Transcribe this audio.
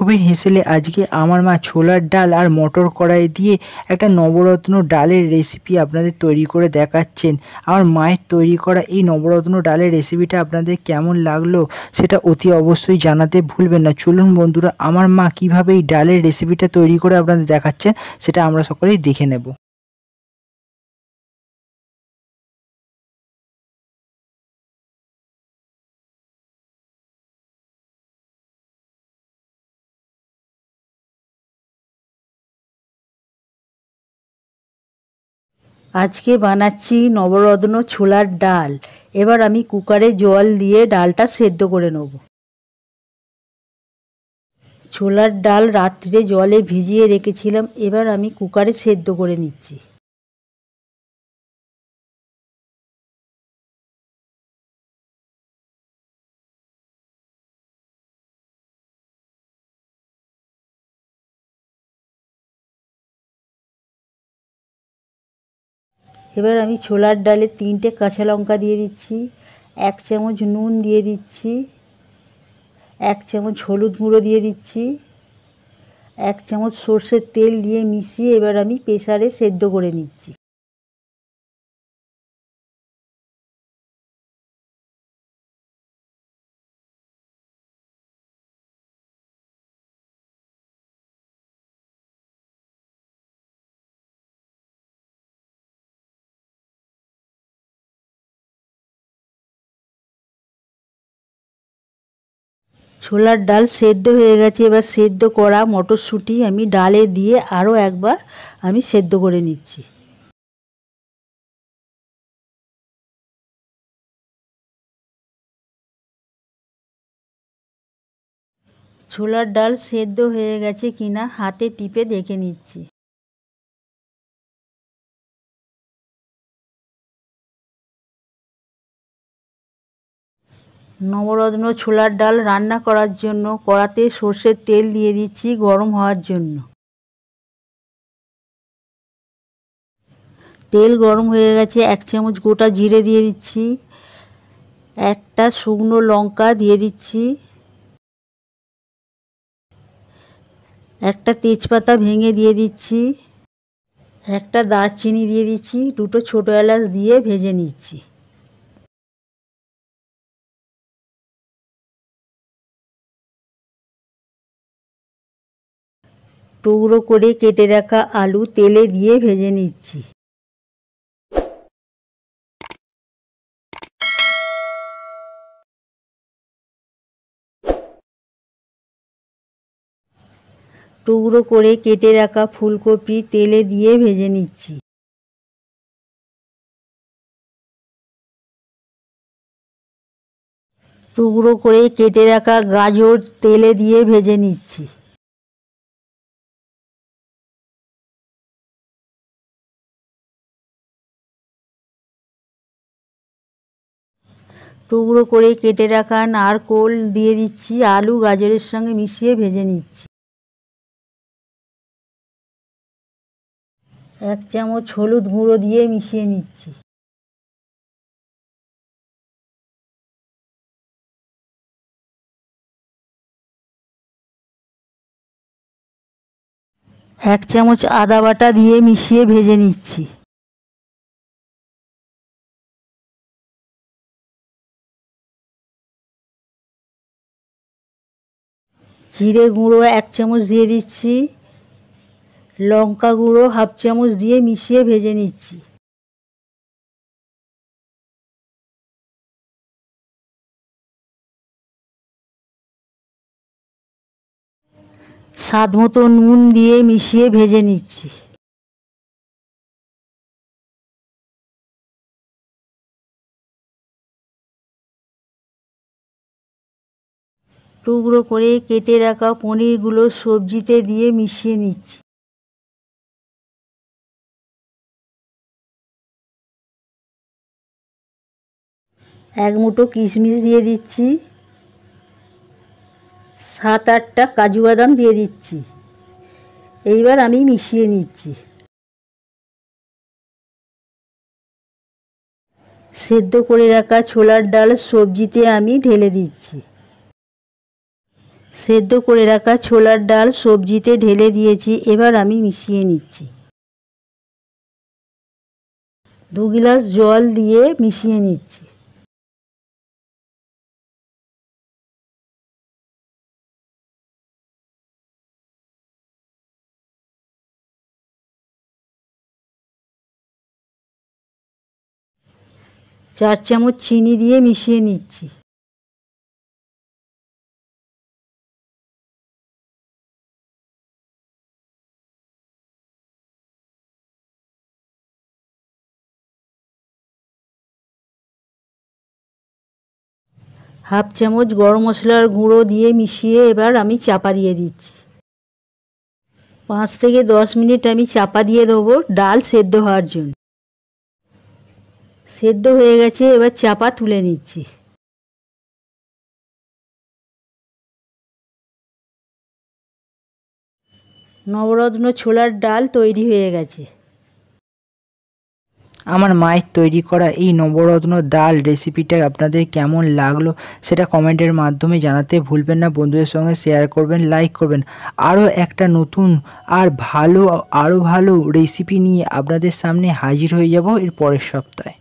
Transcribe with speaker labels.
Speaker 1: ছবির হেসেলে আজকে আমার মা ছোলার ডাল আর মটর কড়াই দিয়ে একটা নবরত্ন ডালের রেসিপি আপনাদের তৈরি করে দেখাচ্ছেন। আমার মায়ের তৈরি করা এই নবরত্ন ডালের রেসিপিটা আপনাদের কেমন লাগলো সেটা অতি অবশ্যই জানাতে ভুলবেন না। চলুন বন্ধুরা, আমার মা কিভাবে এই ডালের রেসিপিটা তৈরি করে আপনাদের দেখাচ্ছেন সেটা আমরা সকলেই দেখে নেব।
Speaker 2: আজকে বানাচ্ছি নবরত্ন ছোলার ডাল। এবার আমি কুকারে জল দিয়ে ডালটা সেদ্ধ করে নেব। ছোলার ডাল রাত্রে জলে ভিজিয়ে রেখেছিলাম, এবার আমি কুকারে সেদ্ধ করে নিচ্ছি। এবার আমি ছোলার ডালে 3টে কাঁচা লঙ্কা দিয়ে দিচ্ছি, 1 চামচ নুন দিয়ে দিচ্ছি, 1 চামচ হলুদ গুঁড়ো দিয়ে দিচ্ছি, 1 চামচ সর্ষের তেল দিয়ে মিশিয়ে এবার আমি প্রেসারে সেদ্ধ করে নিচ্ছি। ছোলার ডাল সেদ্ধ হয়ে গেছে, এবার সেদ্ধ করা মটরশুঁটি আমি ডালে দিয়ে আরও একবার আমি সেদ্ধ করে নিচ্ছি। ছোলার ডাল সেদ্ধ হয়ে গেছে কিনা হাতে টিপে দেখে নিচ্ছি। নবরত্ন ছোলার ডাল রান্না করার জন্য কড়াতে সর্ষের তেল দিয়ে দিচ্ছি গরম হওয়ার জন্য। তেল গরম হয়ে গেছে, 1 চামচ গোটা জিরে দিয়ে দিচ্ছি, একটা শুকনো লঙ্কা দিয়ে দিচ্ছি, একটা তেজপাতা ভেঙে দিয়ে দিচ্ছি, একটা দারচিনি দিয়ে দিচ্ছি, 2টো ছোটো এলাচ দিয়ে ভেজে নিচ্ছি। টুকরো করে কেটে রাখা আলু তেলে দিয়ে ভেজে নিচ্ছি। টুকরো করে কেটে রাখা ফুলকপি তেলে দিয়ে ভেজে নিচ্ছি। টুকরো করে কেটে রাখা গাজর তেলে দিয়ে ভেজে নিচ্ছি। টুকরো করে কেটে রাখা নারকোল দিয়ে দিচ্ছি, আলু গাজরের সঙ্গে মিশিয়ে ভেজে নিচ্ছি। 1 চামচ হলুদ গুঁড়ো দিয়ে মিশিয়ে নিচ্ছি। এক চামচ আদা বাটা দিয়ে মিশিয়ে ভেজে নিচ্ছি। জিরে গুঁড়ো 1 চামচ দিয়ে দিচ্ছি, লঙ্কা গুঁড়ো 1/2 চামচ দিয়ে মিশিয়ে ভেজে নিচ্ছি। স্বাদ মতো নুন দিয়ে মিশিয়ে ভেজে নিচ্ছি। টুকরো করে কেটে রাখা পনিরগুলো সবজিতে দিয়ে মিশিয়ে নিচ্ছি। এক মুঠো কিশমিশ দিয়ে দিচ্ছি, 7-8টা কাজু বাদাম দিয়ে দিচ্ছি। এইবার আমি মিশিয়ে নিচ্ছি। সেদ্ধ করে রাখা ছোলার ডাল সবজিতে আমি ঢেলে দিচ্ছি। সেদ্ধ করে রাখা ছোলার ডাল সবজিতে ঢেলে দিয়েছি। এবার আমি মিশিয়ে নিচ্ছি। 2 গ্লাস জল দিয়ে মিশিয়ে নিচ্ছি। চার চামচ চিনি দিয়ে মিশিয়ে নিচ্ছি। হাফ চামচ গরম মশলার গুঁড়ো দিয়ে মিশিয়ে এবার আমি চাপা দিয়ে দিচ্ছি। 5 থেকে 10 মিনিট আমি চাপা দিয়ে দেবো ডাল সেদ্ধ হওয়ার জন্য। সেদ্ধ হয়ে গেছে, এবার চাপা তুলে নিচ্ছি। নবরত্ন ছোলার ডাল তৈরি হয়ে গেছে।
Speaker 1: আমার মায়ের তৈরি করা এই নবরত্ন ডাল রেসিপিটা আপনাদের কেমন লাগলো সেটা কমেন্টের মাধ্যমে জানাতে ভুলবেন না। বন্ধুদের সঙ্গে শেয়ার করবেন, লাইক করবেন। আরও একটা নতুন আর আরও ভালো রেসিপি নিয়ে আপনাদের সামনে হাজির হয়ে যাব এর পরের সপ্তাহে।